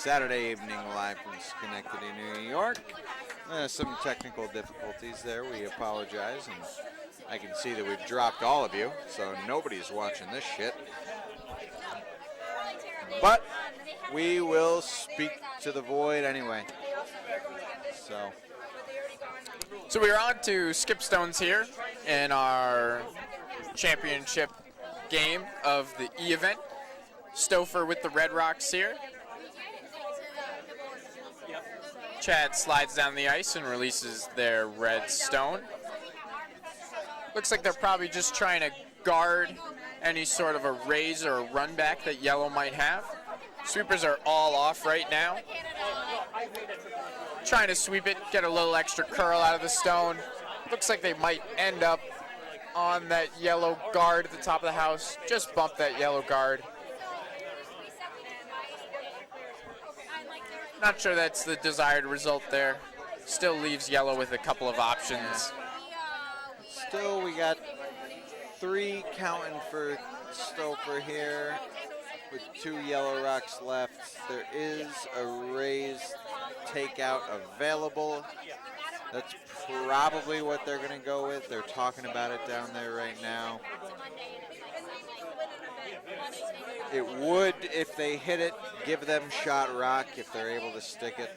Saturday evening live from Schenectady, New York. Some technical difficulties there. We apologize, and I can see that we've dropped all of you, so nobody's watching this shit. But we will speak to the void anyway. So we are on to Skipstones here in our championship game of the E-event. Stouffer with the Red Rocks here. Chad slides down the ice and releases their red stone. Looks like they're probably just trying to guard any sort of a raise or a run back that yellow might have. Sweepers are all off right now. Trying to sweep it, get a little extra curl out of the stone. Looks like they might end up on that yellow guard at the top of the house. Just bump that yellow guard. Not sure that's the desired result there. Still leaves yellow with a couple of options. Still, we got 3 counting for Stouffer here with 2 yellow rocks left. There is a raised takeout available. That's probably what they're going to go with. They're talking about it down there right now. It would, if they hit it, give them shot rock if they're able to stick it.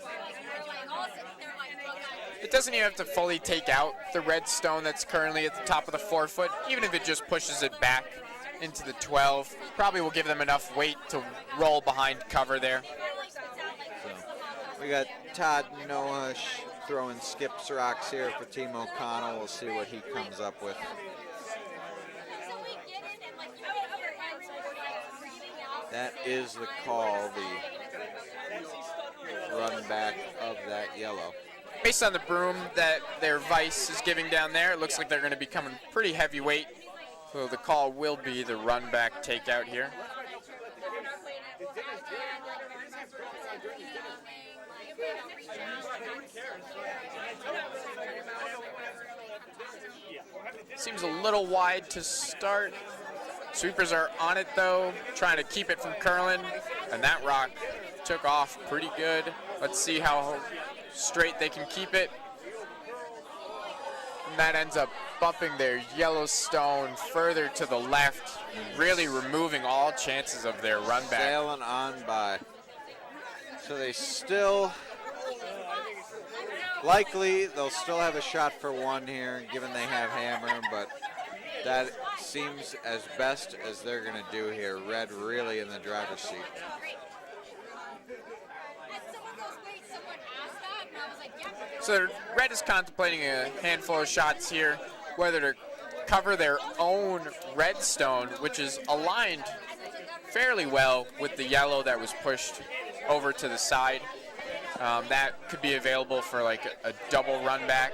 It doesn't even have to fully take out the red stone that's currently at the top of the 4-foot, even if it just pushes it back into the 12. Probably will give them enough weight to roll behind cover there. So we got Todd Noah throwing skips rocks here for Team O'Connell. We'll see what he comes up with. That is the call, the run back of that yellow. Based on the broom that their vice is giving down there, it looks like they're going to be coming pretty heavyweight. So the call will be the run back takeout here. Seems a little wide to start. Sweepers are on it though, trying to keep it from curling, and that rock took off pretty good. Let's see how straight they can keep it. And that ends up bumping their yellow stone further to the left, really removing all chances of their run back. Sailing on by. So they still, likely, they'll still have a shot for 1 here, given they have hammer, but that seems as best as they're going to do here. Red really in the driver's seat. So Red is contemplating a handful of shots here, whether to cover their own red stone, which is aligned fairly well with the yellow that was pushed over to the side. That could be available for like a double run back.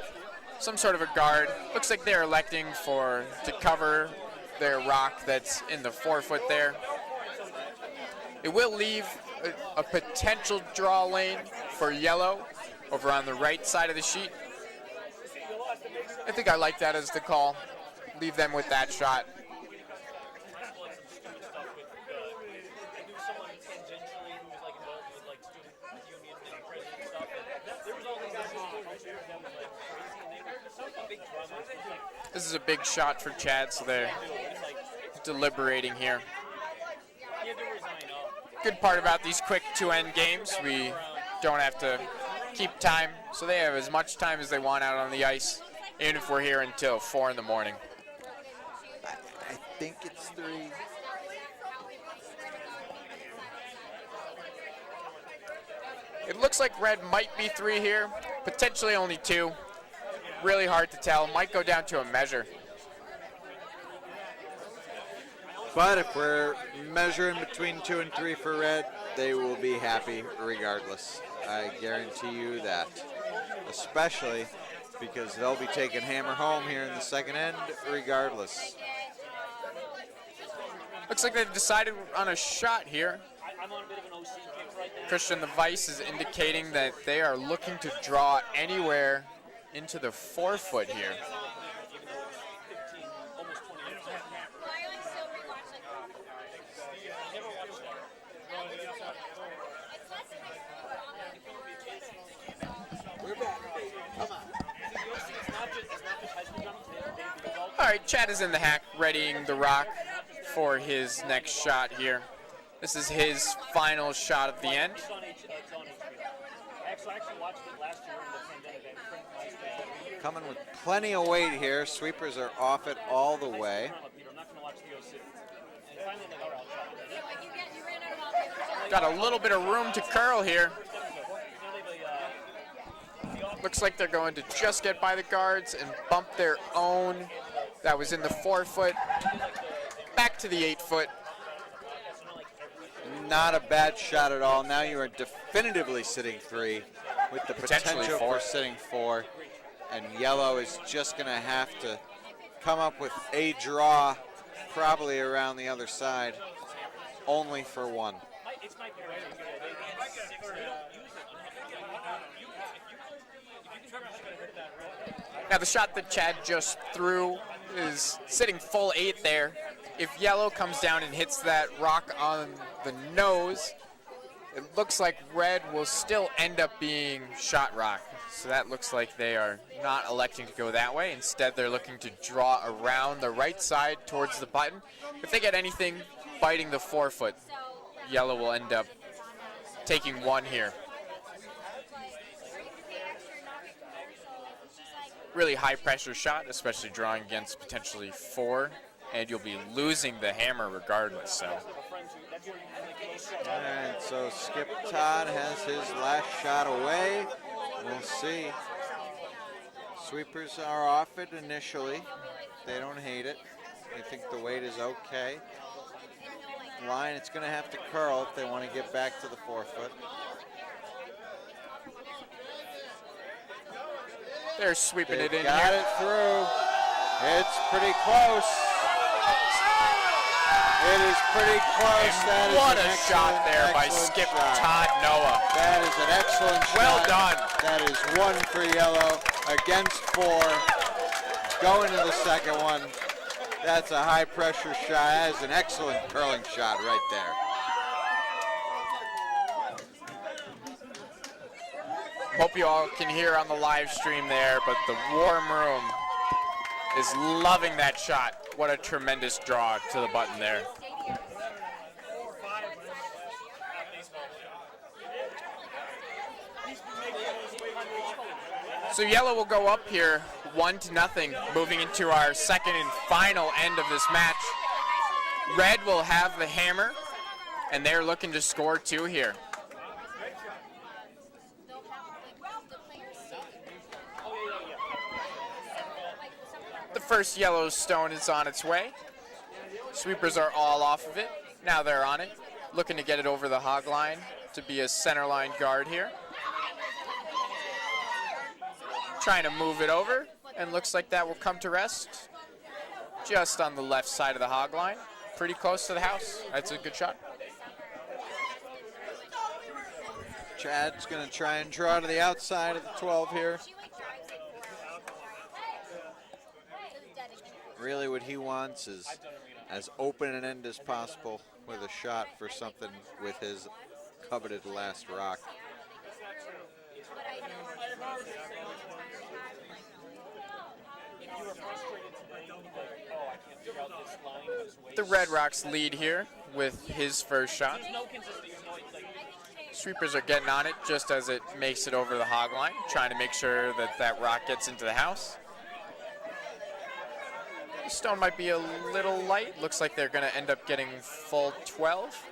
Some sort of a guard. Looks like they're electing to cover their rock that's in the 4-foot there. It will leave a potential draw lane for yellow over on the right side of the sheet. I think I like that as the call. Leave them with that shot. This is a big shot for Chad, so they're deliberating here. Good part about these quick 2-end games, we don't have to keep time, so they have as much time as they want out on the ice, even if we're here until 4 in the morning. I think it's 3. It looks like Red might be 3 here, potentially only 2. Really hard to tell. Might go down to a measure. But if we're measuring between 2 and 3 for Red, they will be happy regardless. I guarantee you that. Especially because they'll be taking hammer home here in the second end regardless. Looks like they've decided on a shot here. Christian the Vice is indicating that they are looking to draw anywhere into the 4-foot here. Chad is in the hack, readying the rock for his next shot here. This is his final shot of the end. Coming with plenty of weight here. Sweepers are off it all the way. Got a little bit of room to curl here. Looks like they're going to just get by the guards and bump their own. That was in the 4-foot, back to the 8-foot. Not a bad shot at all. Now you are definitively sitting 3 with the Potentially potential 4. for sitting 4. And yellow is just going to have to come up with a draw, probably around the other side, only for 1. Now the shot that Chad just threw is sitting full 8 there. If yellow comes down and hits that rock on the nose, it looks like red will still end up being shot rock. So that looks like they are not electing to go that way. Instead, they're looking to draw around the right side towards the button. If they get anything biting the 4-foot, yellow will end up taking 1 here. Really high pressure shot, especially drawing against potentially 4, and you'll be losing the hammer regardless. So. All right, so Skip Todd has his last shot away. We'll see. Sweepers are off it initially. They don't hate it. They think the weight is okay. Line, it's going to have to curl if they want to get back to the 4-foot. They're sweeping it in got here. it through. It's pretty close. It is pretty close. That is what an a shot there by excellent Skip shot. Todd Noah. That is an excellent shot. Well done. That is 1 for yellow against 4. Going to the second one. That's a high pressure shot. That is an excellent curling shot right there. Hope you all can hear on the live stream there, but the warm room is loving that shot. What a tremendous draw to the button there. So yellow will go up here 1-0, moving into our second and final end of this match. Red will have the hammer, and they're looking to score 2 here. The first yellow stone is on its way. Sweepers are all off of it. Now they're on it, looking to get it over the hog line to be a center line guard here. Trying to move it over, and looks like that will come to rest just on the left side of the hog line. Pretty close to the house. That's a good shot. Chad's going to try and draw to the outside of the 12 here. Really what he wants is as open an end as possible with a shot for something with his coveted last rock. The Red Rocks lead here with his first shot. Sweepers are getting on it just as it makes it over the hog line, trying to make sure that that rock gets into the house. The stone might be a little light. Looks like they're going to end up getting full 12.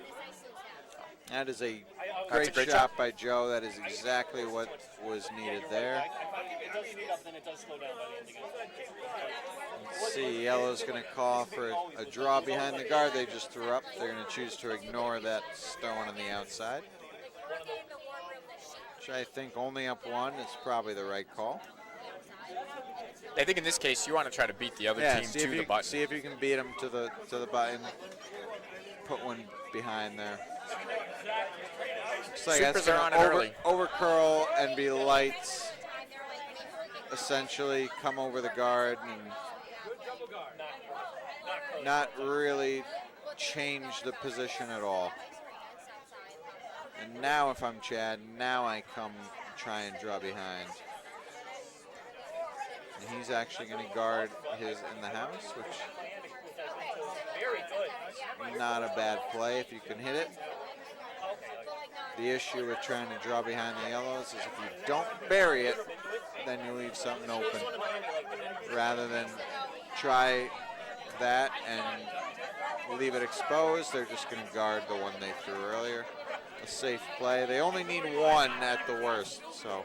That is a That's a great great shot by Joe. That is exactly what was needed there. Let's see, yellow's going to call for a draw behind the guard they just threw up. They're going to choose to ignore that stone on the outside, which I think only up 1 is probably the right call. I think in this case you want to try to beat the other team to the button. See if you can beat them to the button. Put one behind there. Looks like Sweepers that's are on it early. Over curl and be lights. Essentially come over the guard and not really change the position at all. And now if I'm Chad, now I come try and draw behind. And he's actually going to guard his in the house, which is not a bad play if you can hit it. The issue with trying to draw behind the yellows is if you don't bury it, then you leave something open. Rather than try that and leave it exposed, they're just going to guard the one they threw earlier. A safe play. They only need one at the worst, so.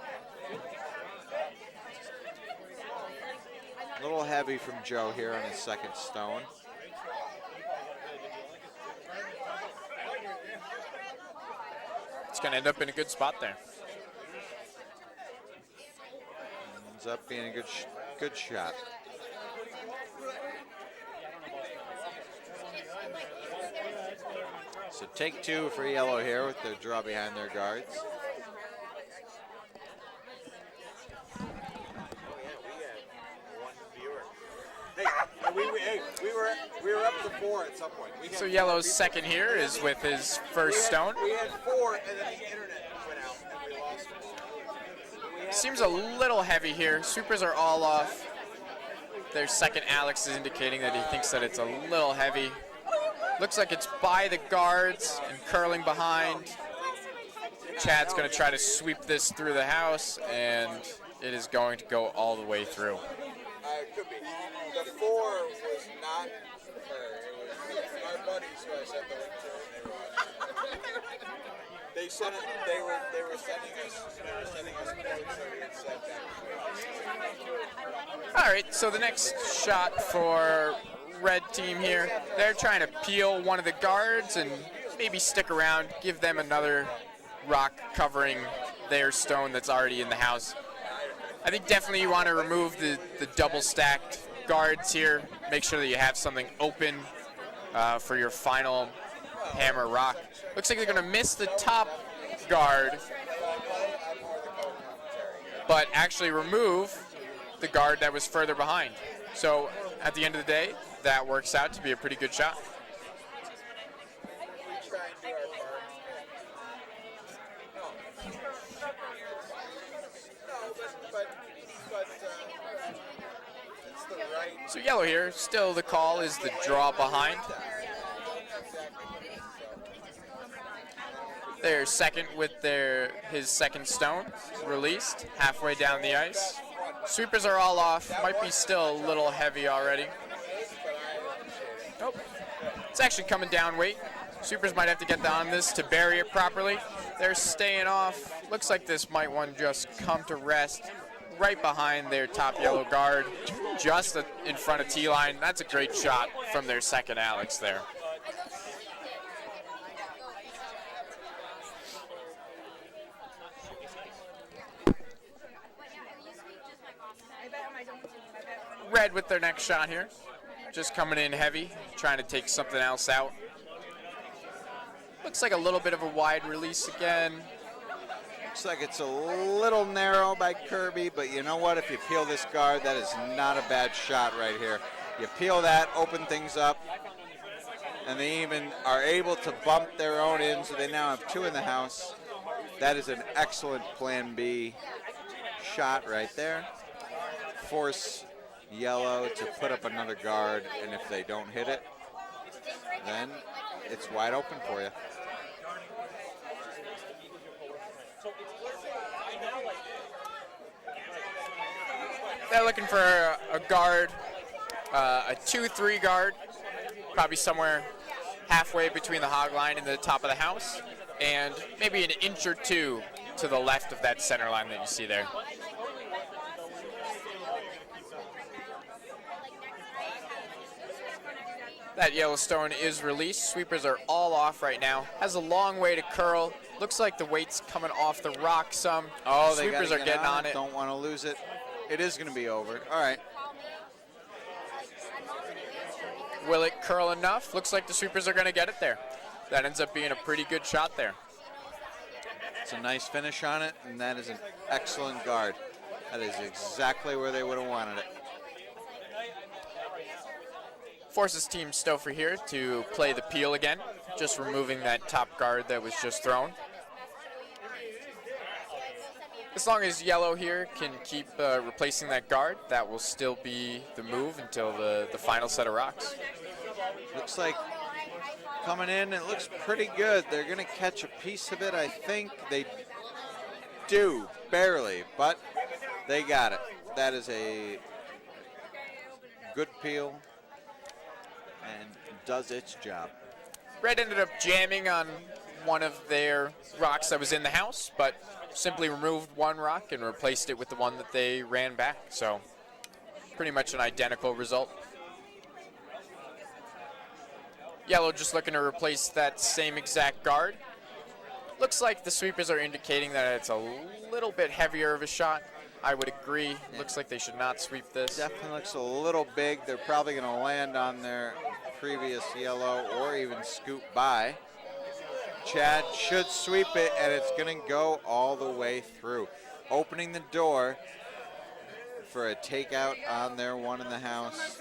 A little heavy from Joe here on his second stone. It's going to end up in a good spot there. Ends up being a good shot. So take two for yellow here with the draw behind their guards. We were up to 4 at some point. So yellow's second here is with his first stone. We had 4, and then the internet went out, and we lost them all. Seems a little heavy here. Supers are all off. Their second Alex is indicating that he thinks that it's a little heavy. Looks like it's by the guards and curling behind. Chad's going to try to sweep this through the house, and it is going to go all the way through. It could be. The 4 was not her. It was my buddies who I sent the link to, and they sent it. They were sending us quotes that we had said that. All right, so the next shot for red team here, they're trying to peel one of the guards and maybe stick around, give them another rock covering their stone that's already in the house. I think definitely you want to remove the double stacked guards here. Make sure that you have something open for your final hammer rock. Looks like they're going to miss the top guard, but actually remove the guard that was further behind. So at the end of the day, that works out to be a pretty good shot. So yellow here, still the call is the draw behind. They're second with his second stone released, halfway down the ice. Sweepers are all off, might be still a little heavy already. Nope, it's actually coming down weight. Sweepers might have to get on this to bury it properly. They're staying off. Looks like this might one just come to rest right behind their top yellow guard, just in front of T-line. That's a great shot from their second Alex there. Red with their next shot here. Just coming in heavy, trying to take something else out. Looks like a little bit of a wide release again. Looks like it's a little narrow by Kirby, but you know what? If you peel this guard, that is not a bad shot right here. You peel that, open things up, and they even are able to bump their own in, so they now have 2 in the house. That is an excellent plan B shot right there. Force yellow to put up another guard, and if they don't hit it, then it's wide open for you. They're looking for a guard, a 2-3 guard, probably somewhere halfway between the hog line and the top of the house, and maybe an inch or two to the left of that center line that you see there. That Yellowstone is released. Sweepers are all off right now. Has a long way to curl. Looks like the weight's coming off the rock some. Oh, they Sweepers are getting on it. Don't want to lose it. It is going to be over. All right. Will it curl enough? Looks like the Sweepers are going to get it there. That ends up being a pretty good shot there. It's a nice finish on it, and that is an excellent guard. That is exactly where they would have wanted it. Forces Team Stouffer here to play the peel again, just removing that top guard that was just thrown. As long as yellow here can keep replacing that guard, that will still be the move until the final set of rocks. Looks like coming in, it looks pretty good. They're going to catch a piece of it, I think. They do, barely, but they got it. That is a good peel and does its job. Red ended up jamming on one of their rocks that was in the house, but simply removed one rock and replaced it with the one that they ran back. So pretty much an identical result. Yellow just looking to replace that same exact guard. Looks like the sweepers are indicating that it's a little bit heavier of a shot. I would agree. Yeah. Looks like they should not sweep this. Definitely looks a little big. They're probably going to land on their previous yellow or even scoop by. Chad should sweep it, and it's going to go all the way through, opening the door for a takeout on their one in the house.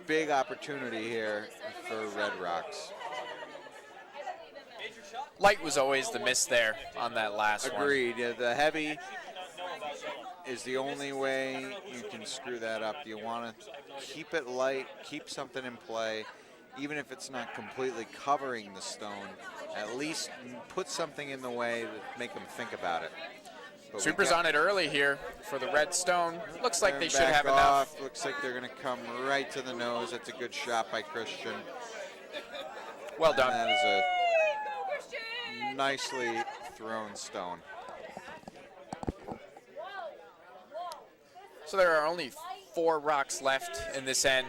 Big opportunity here for Red Rocks. Light was always the miss there on that last one. Agreed. Yeah, the heavy is the only way you can screw that up. You want to keep it light, keep something in play, even if it's not completely covering the stone. At least put something in the way that make them think about it. But Sweepers on it early here for the red stone. Looks like they should have off. enough. Looks like they're going to come right to the nose. That's a good shot by Christian. Well done. And that is a nicely thrown stone. So there are only 4 rocks left in this end.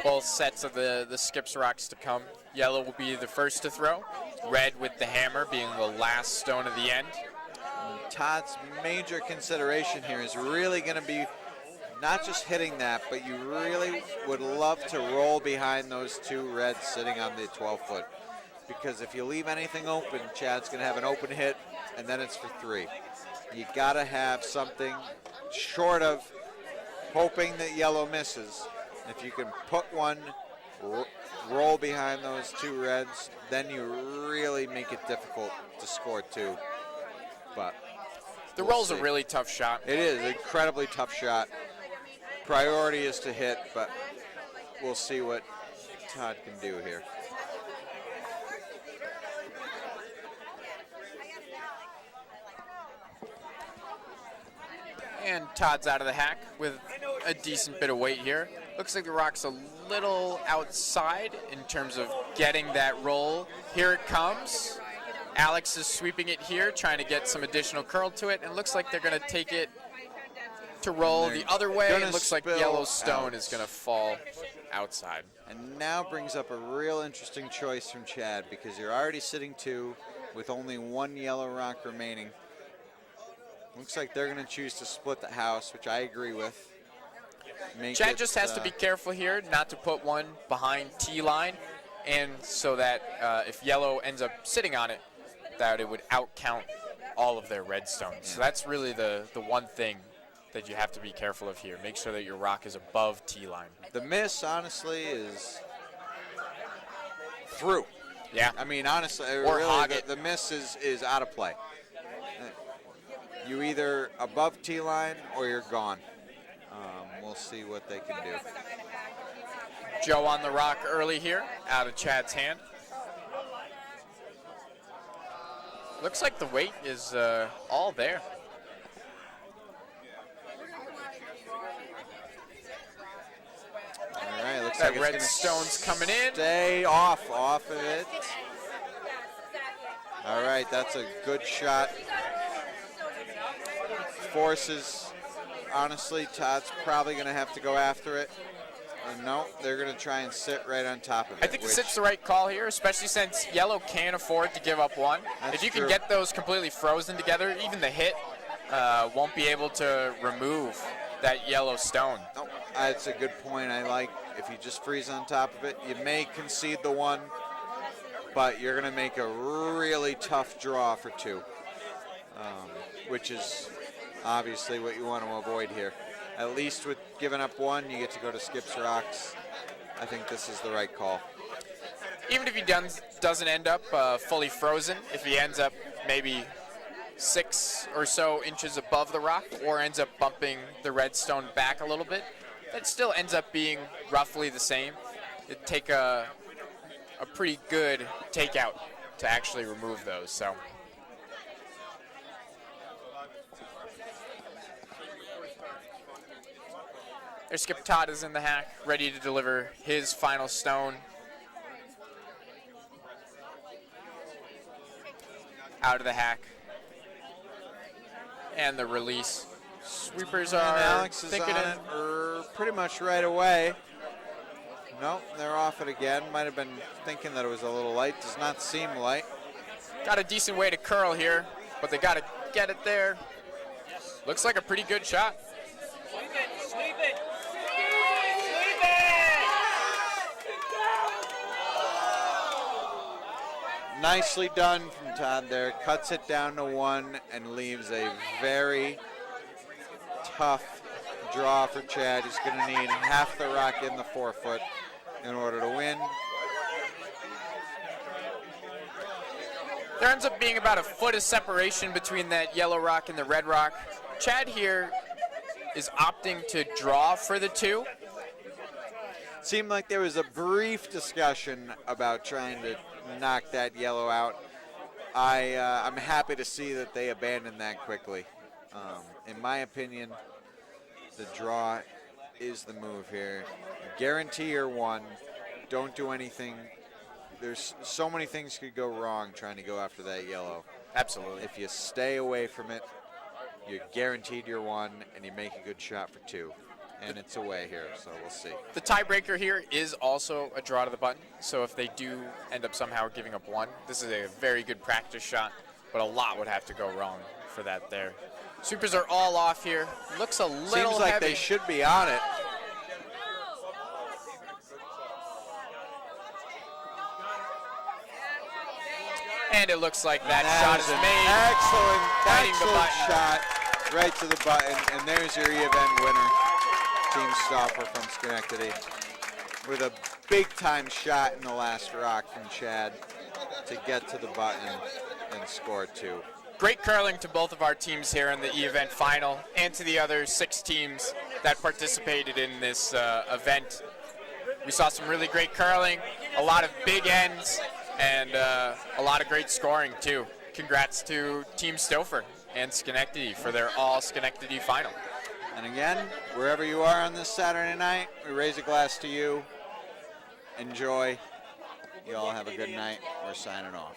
Both sets of the skips rocks to come. Yellow will be the first to throw. Red with the hammer being the last stone of the end. Todd's major consideration here is really going to be not just hitting that, but you really would love to roll behind those 2 reds sitting on the 12-foot. Because if you leave anything open, Chad's going to have an open hit, and then it's for 3. You got to have something short of hoping that yellow misses. If you can put one, roll behind those 2 reds, then you really make it difficult to score 2. But the we'll roll's see. a really tough shot. It is an incredibly tough shot. Priority is to hit, but we'll see what Todd can do here. And Todd's out of the hack with a decent bit of weight here. Looks like the rock's a little outside in terms of getting that roll. Here it comes. Alex is sweeping it here, trying to get some additional curl to it, and looks like they're going to take it to roll the other way. It looks like Yellowstone is going to fall outside. And now brings up a real interesting choice from Chad, because you're already sitting 2 with only 1 yellow rock remaining. Looks like they're going to choose to split the house, which I agree with. Chad just has to be careful here not to put one behind T-line, and so that if yellow ends up sitting on it, that it would outcount all of their red stones. Yeah. So that's really the one thing that you have to be careful of here. Make sure that your rock is above T-line. The miss, honestly, is through. Yeah. I mean, honestly, Or hog really, it. the miss is out of play. You either above T-line or you're gone. We'll see what they can do. Joe on the rock early here, out of Chad's hand. Looks like the weight is all there. All right, looks That like red it's stone's coming in. Stay off of it. All right, that's a good shot. Forces, honestly, Todd's probably going to have to go after it. No, they're going to try and sit right on top of it. I think it's the right call here, especially since yellow can't afford to give up one. That's if you true. can get those completely frozen together, even the hit won't be able to remove that yellow stone. No, that's a good point. I like if you just freeze on top of it, you may concede the one, but you're going to make a really tough draw for 2, which is obviously what you want to avoid here. At least with giving up 1, you get to go to skips rocks. I think this is the right call. Even if he doesn't end up fully frozen, if he ends up maybe 6 or so inches above the rock or ends up bumping the redstone back a little bit, that still ends up being roughly the same. It'd take a pretty good takeout to actually remove those. So there's Skip Todd is in the hack, ready to deliver his final stone. Out of the hack. And the release. Sweepers And are Alex is thinking on it pretty much right away. Nope, they're off it again. Might have been thinking that it was a little light. Does not seem light. got a decent way to curl here, but they got to get it there. Looks like a pretty good shot. Sweep it, sweep it. Nicely done from Todd there. Cuts it down to 1 and leaves a very tough draw for Chad. He's going to need half the rock in the 4-foot in order to win. There ends up being about a foot of separation between that yellow rock and the red rock. Chad here is opting to draw for the 2. Seemed like there was a brief discussion about trying to knock that yellow out. I'm happy to see that they abandoned that quickly. In my opinion, the draw is the move here. Guarantee your 1. Don't do anything. There's so many things could go wrong trying to go after that yellow. Absolutely. If you stay away from it, you're guaranteed your 1, and you make a good shot for 2. And it's away here, so we'll see. The tiebreaker here is also a draw to the button, so if they do end up somehow giving up 1, this is a very good practice shot, but a lot would have to go wrong for that there. Sweepers are all off here. Looks a little Seems like heavy. they should be on it. And it looks like that That shot is an made. excellent, Biting the excellent button. shot right to the button. And there's your E-event winner, Team Stauffer from Schenectady, with a big-time shot in the last rock from Chad to get to the button and score 2. Great curling to both of our teams here in the E-event final and to the other 6 teams that participated in this event. We saw some really great curling, a lot of big ends, and a lot of great scoring too. Congrats to Team Stauffer and Schenectady for their all Schenectady final. And again, wherever you are on this Saturday night, we raise a glass to you. Enjoy. You all have a good night. We're signing off.